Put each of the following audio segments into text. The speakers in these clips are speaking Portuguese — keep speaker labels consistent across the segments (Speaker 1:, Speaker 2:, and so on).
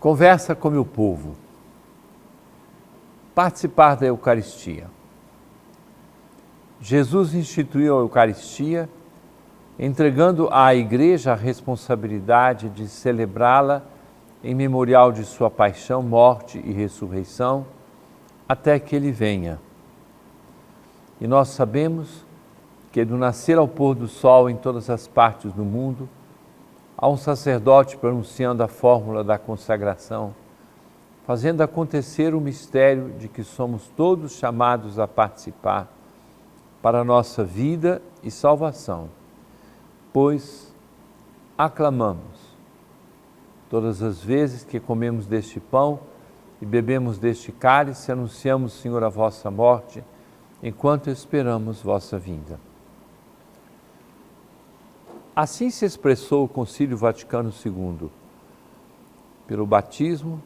Speaker 1: Conversa com meu povo. Participar da Eucaristia. Jesus instituiu a Eucaristia, entregando à Igreja a responsabilidade de celebrá-la em memorial de sua paixão, morte e ressurreição, até que Ele venha. E nós sabemos que do nascer ao pôr do sol em todas as partes do mundo, há um sacerdote pronunciando a fórmula da consagração, fazendo acontecer o mistério de que somos todos chamados a participar para a nossa vida e salvação, pois aclamamos todas as vezes que comemos deste pão e bebemos deste cálice, anunciamos, Senhor, a vossa morte, enquanto esperamos vossa vinda. Assim se expressou o Concílio Vaticano II. Pelo batismo,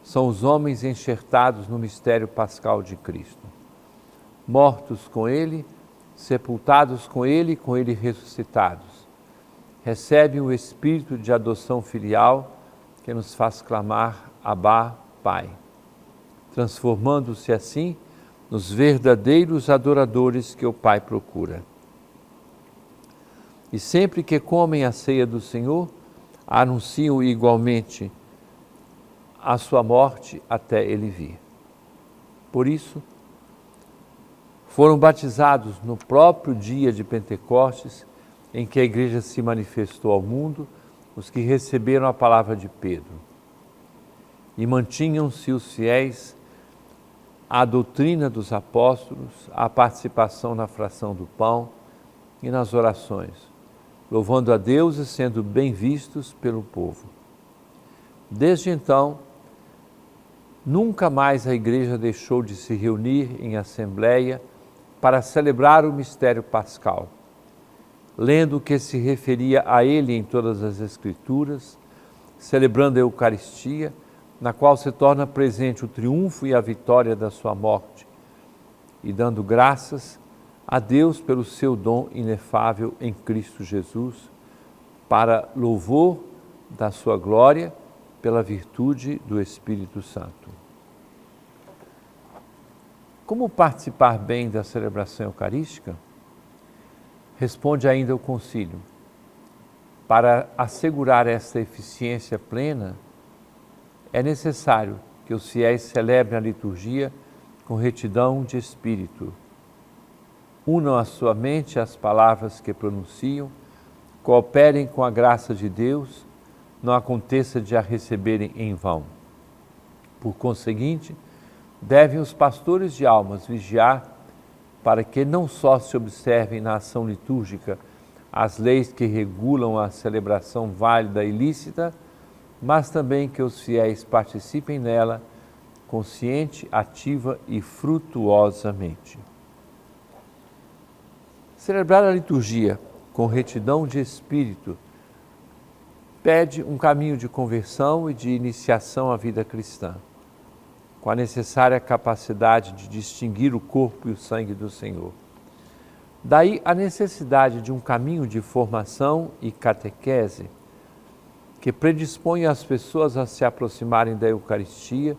Speaker 1: são os homens enxertados no mistério pascal de Cristo, mortos com Ele, sepultados com Ele ressuscitados. Recebem o Espírito de adoção filial que nos faz clamar Abba, Pai, transformando-se assim nos verdadeiros adoradores que o Pai procura. E sempre que comem a ceia do Senhor, anunciam igualmente a sua morte até Ele vir. Por isso, foram batizados no próprio dia de Pentecostes, em que a Igreja se manifestou ao mundo, os que receberam a palavra de Pedro. E mantinham-se os fiéis à doutrina dos apóstolos, à participação na fração do pão e nas orações, louvando a Deus e sendo bem vistos pelo povo. Desde então, nunca mais a Igreja deixou de se reunir em assembleia para celebrar o mistério pascal, lendo o que se referia a ele em todas as Escrituras, celebrando a Eucaristia, na qual se torna presente o triunfo e a vitória da sua morte, e dando graças a Deus pelo seu dom inefável em Cristo Jesus, para louvor da sua glória, pela virtude do Espírito Santo. Como participar bem da celebração eucarística? Responde ainda o concílio. Para assegurar esta eficiência plena, é necessário que os fiéis celebrem a liturgia com retidão de espírito. Unam a sua mente às palavras que pronunciam, cooperem com a graça de Deus, não aconteça de a receberem em vão. Por conseguinte, devem os pastores de almas vigiar para que não só se observem na ação litúrgica as leis que regulam a celebração válida e lícita, mas também que os fiéis participem nela consciente, ativa e frutuosamente. Celebrar a liturgia com retidão de espírito pede um caminho de conversão e de iniciação à vida cristã, com a necessária capacidade de distinguir o corpo e o sangue do Senhor. Daí a necessidade de um caminho de formação e catequese que predispõe as pessoas a se aproximarem da Eucaristia,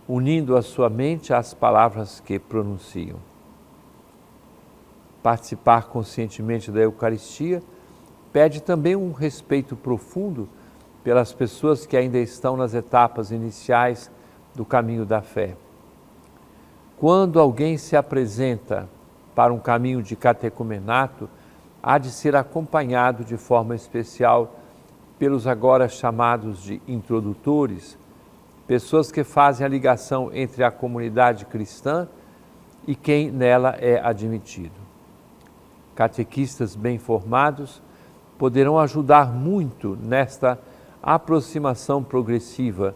Speaker 1: unindo a sua mente às palavras que pronunciam. Participar conscientemente da Eucaristia pede também um respeito profundo pelas pessoas que ainda estão nas etapas iniciais do caminho da fé. Quando alguém se apresenta para um caminho de catecumenato, há de ser acompanhado de forma especial pelos agora chamados de introdutores, pessoas que fazem a ligação entre a comunidade cristã e quem nela é admitido. Catequistas bem formados poderão ajudar muito nesta aproximação progressiva,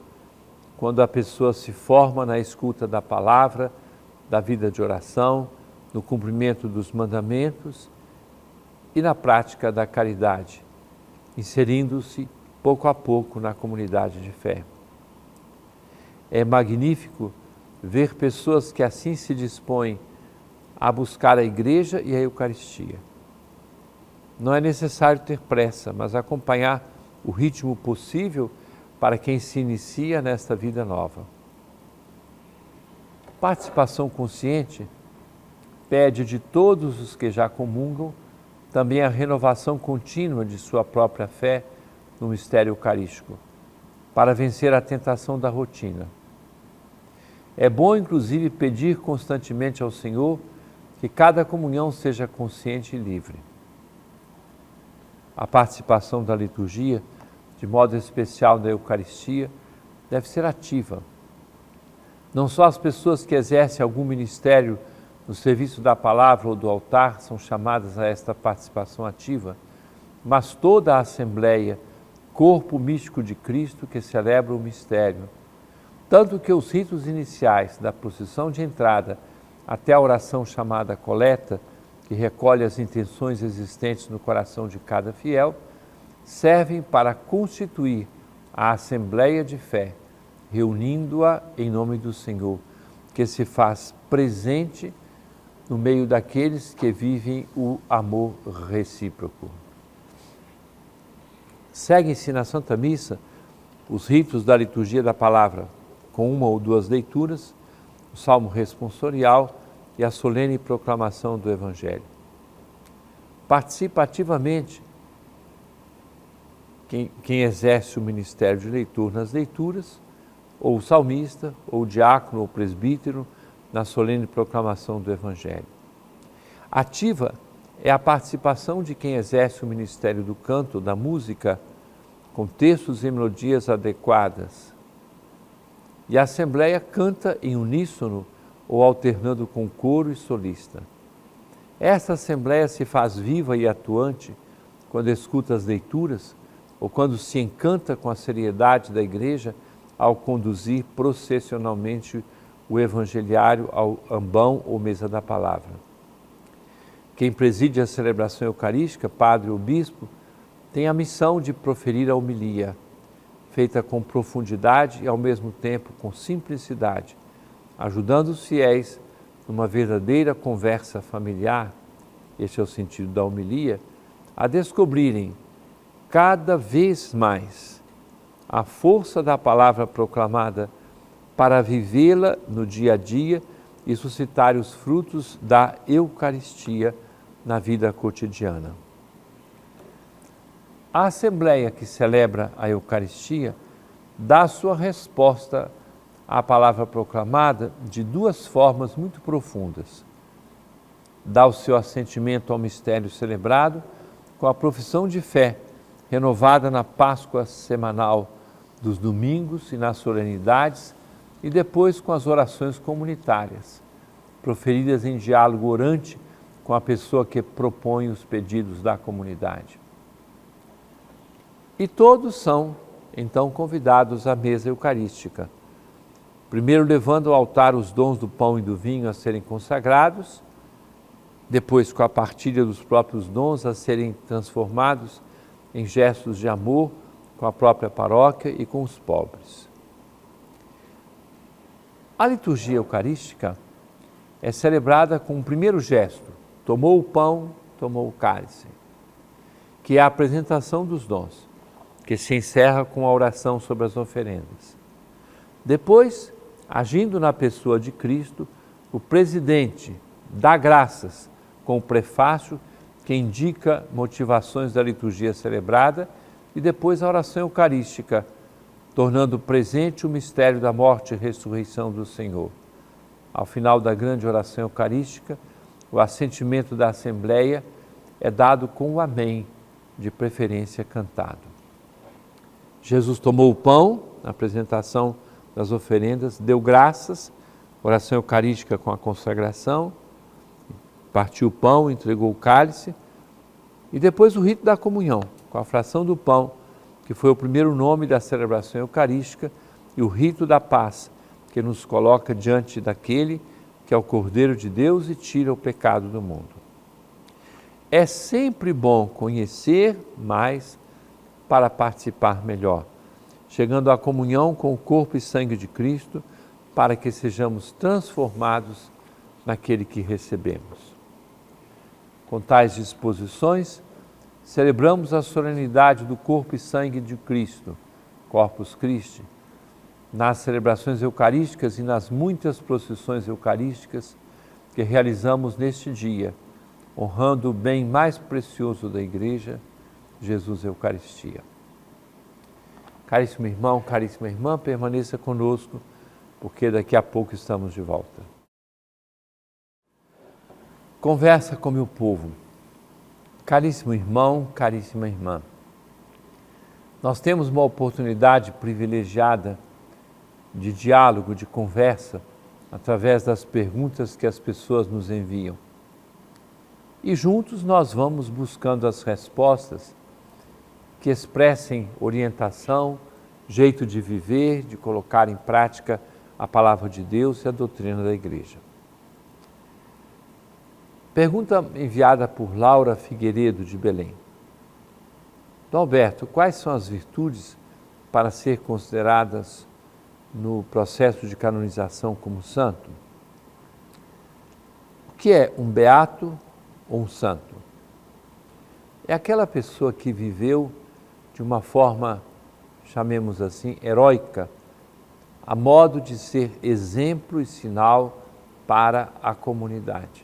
Speaker 1: quando a pessoa se forma na escuta da palavra, da vida de oração, no cumprimento dos mandamentos e na prática da caridade, inserindo-se pouco a pouco na comunidade de fé. É magnífico ver pessoas que assim se dispõem a buscar a Igreja e a Eucaristia. Não é necessário ter pressa, mas acompanhar o ritmo possível para quem se inicia nesta vida nova. Participação consciente pede de todos os que já comungam também a renovação contínua de sua própria fé no mistério eucarístico, para vencer a tentação da rotina. É bom, inclusive, pedir constantemente ao Senhor que cada comunhão seja consciente e livre. A participação da liturgia, de modo especial da Eucaristia, deve ser ativa. Não só as pessoas que exercem algum ministério no serviço da palavra ou do altar são chamadas a esta participação ativa, mas toda a Assembleia, corpo místico de Cristo que celebra o mistério. Tanto que os ritos iniciais da procissão de entrada até a oração chamada coleta, que recolhe as intenções existentes no coração de cada fiel, servem para constituir a Assembleia de Fé, reunindo-a em nome do Senhor, que se faz presente no meio daqueles que vivem o amor recíproco. Seguem-se na Santa Missa os ritos da liturgia da palavra, com uma ou duas leituras, o salmo responsorial e a solene proclamação do Evangelho. Participa ativamente quem exerce o ministério de leitor nas leituras, ou o salmista, ou o diácono, ou o presbítero, na solene proclamação do Evangelho. Ativa é a participação de quem exerce o ministério do canto, da música, com textos e melodias adequadas. E a Assembleia canta em uníssono ou alternando com coro e solista. Esta Assembleia se faz viva e atuante quando escuta as leituras ou quando se encanta com a seriedade da Igreja ao conduzir processionalmente o Evangeliário ao ambão ou mesa da palavra. Quem preside a celebração eucarística, padre ou bispo, tem a missão de proferir a homilia, feita com profundidade e ao mesmo tempo com simplicidade, ajudando os fiéis numa verdadeira conversa familiar, este é o sentido da homilia, a descobrirem cada vez mais a força da palavra proclamada para vivê-la no dia a dia e suscitar os frutos da Eucaristia na vida cotidiana. A Assembleia que celebra a Eucaristia dá sua resposta à palavra proclamada de duas formas muito profundas. Dá o seu assentimento ao mistério celebrado com a profissão de fé, renovada na Páscoa semanal dos domingos e nas solenidades, e depois com as orações comunitárias, proferidas em diálogo orante com a pessoa que propõe os pedidos da comunidade. E todos são, então, convidados à mesa eucarística. Primeiro levando ao altar os dons do pão e do vinho a serem consagrados, depois com a partilha dos próprios dons a serem transformados em gestos de amor com a própria paróquia e com os pobres. A liturgia eucarística é celebrada com o primeiro gesto, tomou o pão, tomou o cálice, que é a apresentação dos dons, que se encerra com a oração sobre as oferendas. Depois, agindo na pessoa de Cristo, o presidente dá graças com o prefácio que indica motivações da liturgia celebrada e depois a oração eucarística, tornando presente o mistério da morte e ressurreição do Senhor. Ao final da grande oração eucarística, o assentimento da Assembleia é dado com o Amém, de preferência cantado. Jesus tomou o pão, na apresentação das oferendas, deu graças, oração eucarística com a consagração, partiu o pão, entregou o cálice, e depois o rito da comunhão, com a fração do pão, que foi o primeiro nome da celebração eucarística, e o rito da paz, que nos coloca diante daquele que é o Cordeiro de Deus e tira o pecado do mundo. É sempre bom conhecer mais para participar melhor, chegando à comunhão com o corpo e sangue de Cristo, para que sejamos transformados naquele que recebemos. Com tais disposições, celebramos a solenidade do corpo e sangue de Cristo, Corpus Christi, nas celebrações eucarísticas e nas muitas procissões eucarísticas que realizamos neste dia, honrando o bem mais precioso da Igreja, Jesus Eucaristia. Caríssimo irmão, caríssima irmã, permaneça conosco, porque daqui a pouco estamos de volta. Conversa com meu povo. Caríssimo irmão, caríssima irmã, nós temos uma oportunidade privilegiada de diálogo, de conversa, através das perguntas que as pessoas nos enviam. E juntos nós vamos buscando as respostas que expressem orientação, jeito de viver, de colocar em prática a palavra de Deus e a doutrina da Igreja. Pergunta enviada por Laura Figueiredo, de Belém. Dom Alberto, quais são as virtudes para ser consideradas no processo de canonização como santo? O que é um beato ou um santo? É aquela pessoa que viveu de uma forma, chamemos assim, heróica, a modo de ser exemplo e sinal para a comunidade,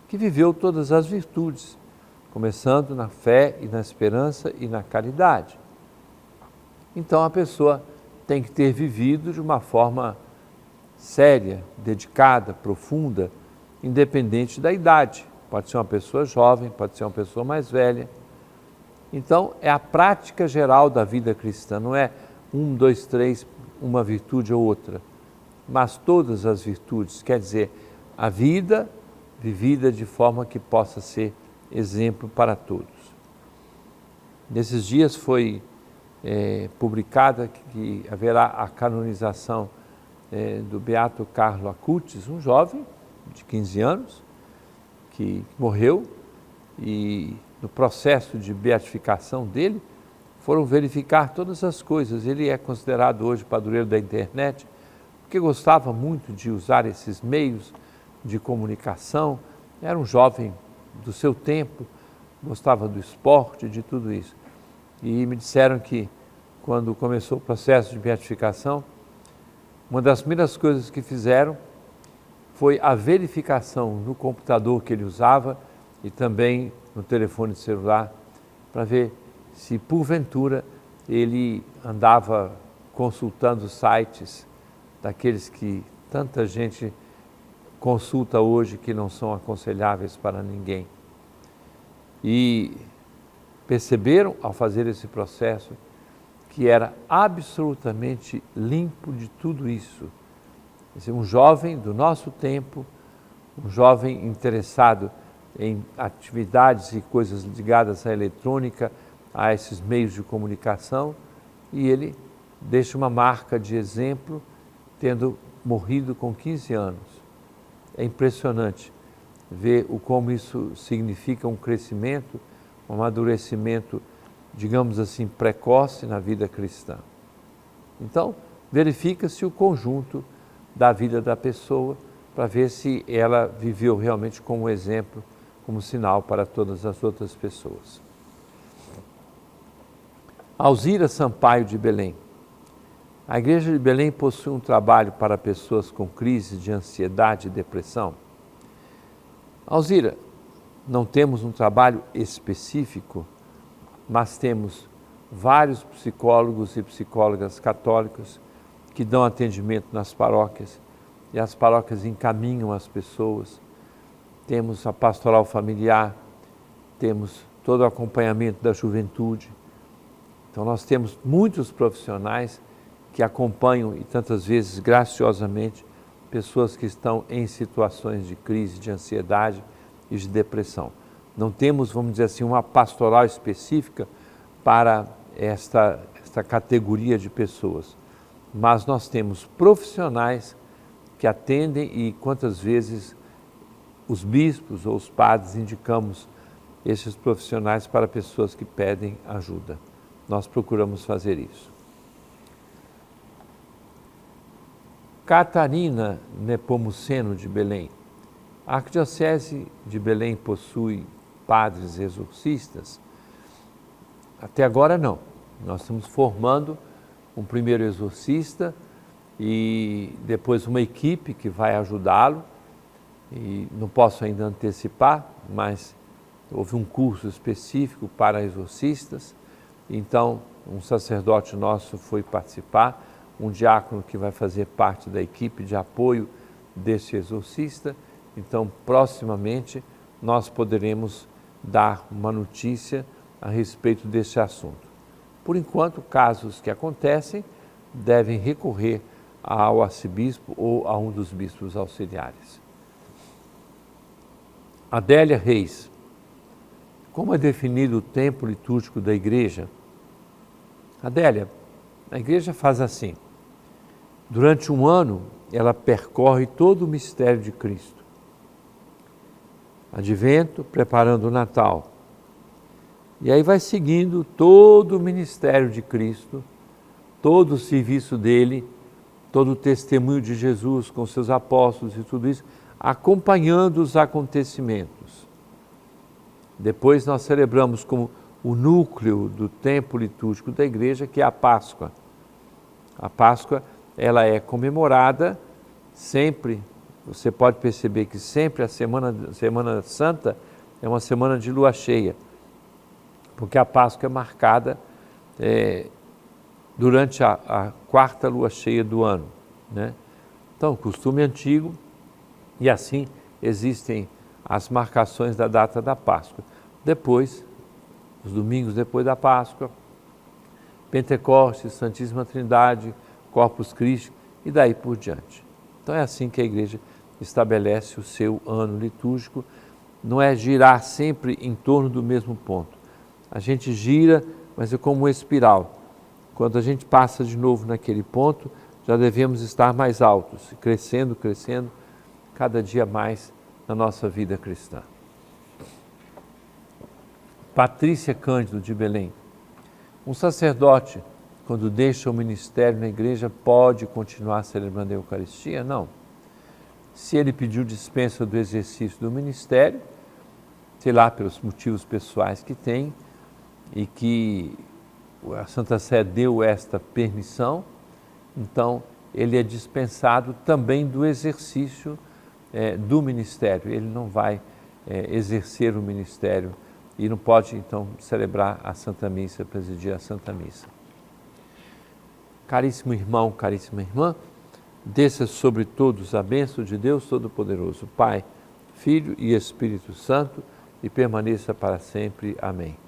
Speaker 1: que viveu todas as virtudes, começando na fé e na esperança e na caridade. Então a pessoa tem que ter vivido de uma forma séria, dedicada, profunda, independente da idade. Pode ser uma pessoa jovem, pode ser uma pessoa mais velha. Então, é a prática geral da vida cristã, não é 1, 2, 3, uma virtude ou outra, mas todas as virtudes, quer dizer, a vida vivida de forma que possa ser exemplo para todos. Nesses dias foi publicada que haverá a canonização do Beato Carlo Acutis, um jovem de 15 anos, que morreu, e no processo de beatificação dele foram verificar todas as coisas. Ele é considerado hoje padroeiro da internet, porque gostava muito de usar esses meios de comunicação, era um jovem do seu tempo, gostava do esporte, de tudo isso. E me disseram que, quando começou o processo de beatificação, uma das primeiras coisas que fizeram foi a verificação no computador que ele usava e também no telefone celular, para ver se, porventura, ele andava consultando sites daqueles que tanta gente consulta hoje, que não são aconselháveis para ninguém. E perceberam, ao fazer esse processo, que era absolutamente limpo de tudo isso. Quer dizer, um jovem do nosso tempo, um jovem interessado em atividades e coisas ligadas à eletrônica, a esses meios de comunicação, e ele deixa uma marca de exemplo, tendo morrido com 15 anos. É impressionante ver como isso significa um crescimento, um amadurecimento, digamos assim, precoce na vida cristã. Então, verifica-se o conjunto da vida da pessoa para ver se ela viveu realmente como exemplo, como sinal para todas as outras pessoas. Alzira Sampaio, de Belém. A Igreja de Belém possui um trabalho para pessoas com crise de ansiedade e depressão? Alzira, não temos um trabalho específico, mas temos vários psicólogos e psicólogas católicos que dão atendimento nas paróquias, e as paróquias encaminham as pessoas. Temos a pastoral familiar, temos todo o acompanhamento da juventude. Então nós temos muitos profissionais que acompanham, e tantas vezes graciosamente, pessoas que estão em situações de crise, de ansiedade e de depressão. Não temos, vamos dizer assim, uma pastoral específica para esta categoria de pessoas, mas nós temos profissionais que atendem, e quantas vezes os bispos ou os padres indicamos esses profissionais para pessoas que pedem ajuda. Nós procuramos fazer isso. Catarina Nepomuceno, de Belém. A Arquidiocese de Belém possui padres exorcistas? Até agora não. Nós estamos formando um primeiro exorcista e depois uma equipe que vai ajudá-lo. E não posso ainda antecipar, mas houve um curso específico para exorcistas. Então, um sacerdote nosso foi participar, um diácono que vai fazer parte da equipe de apoio desse exorcista. Então, proximamente, nós poderemos dar uma notícia a respeito desse assunto. Por enquanto, casos que acontecem devem recorrer ao arcebispo ou a um dos bispos auxiliares. Adélia Reis, como é definido o tempo litúrgico da igreja? Adélia, a igreja faz assim: durante um ano, ela percorre todo o mistério de Cristo. Advento, preparando o Natal. E aí vai seguindo todo o ministério de Cristo, todo o serviço dele, todo o testemunho de Jesus com seus apóstolos e tudo isso, acompanhando os acontecimentos. Depois nós celebramos como o núcleo do tempo litúrgico da igreja, que é a Páscoa. A Páscoa, ela é comemorada sempre, você pode perceber que sempre a Semana Santa é uma semana de lua cheia, porque a Páscoa é marcada durante a quarta lua cheia do ano, né? Então, costume antigo, e assim existem as marcações da data da Páscoa. Depois, os domingos depois da Páscoa, Pentecostes, Santíssima Trindade, Corpus Christi e daí por diante. Então é assim que a igreja estabelece o seu ano litúrgico, não é girar sempre em torno do mesmo ponto. A gente gira, mas é como uma espiral. Quando a gente passa de novo naquele ponto, já devemos estar mais altos, crescendo, crescendo, cada dia mais na nossa vida cristã. Patrícia Cândido, de Belém. Um sacerdote, quando deixa o ministério na igreja, pode continuar celebrando a Eucaristia? Não. Se ele pediu dispensa do exercício do ministério, sei lá, pelos motivos pessoais que tem, e que a Santa Sé deu esta permissão, então ele é dispensado também do exercício do ministério. Ele não vai exercer o ministério e não pode, então, celebrar a Santa Missa, presidir a Santa Missa. Caríssimo irmão, caríssima irmã, desça sobre todos a bênção de Deus Todo-Poderoso, Pai, Filho e Espírito Santo, e permaneça para sempre. Amém.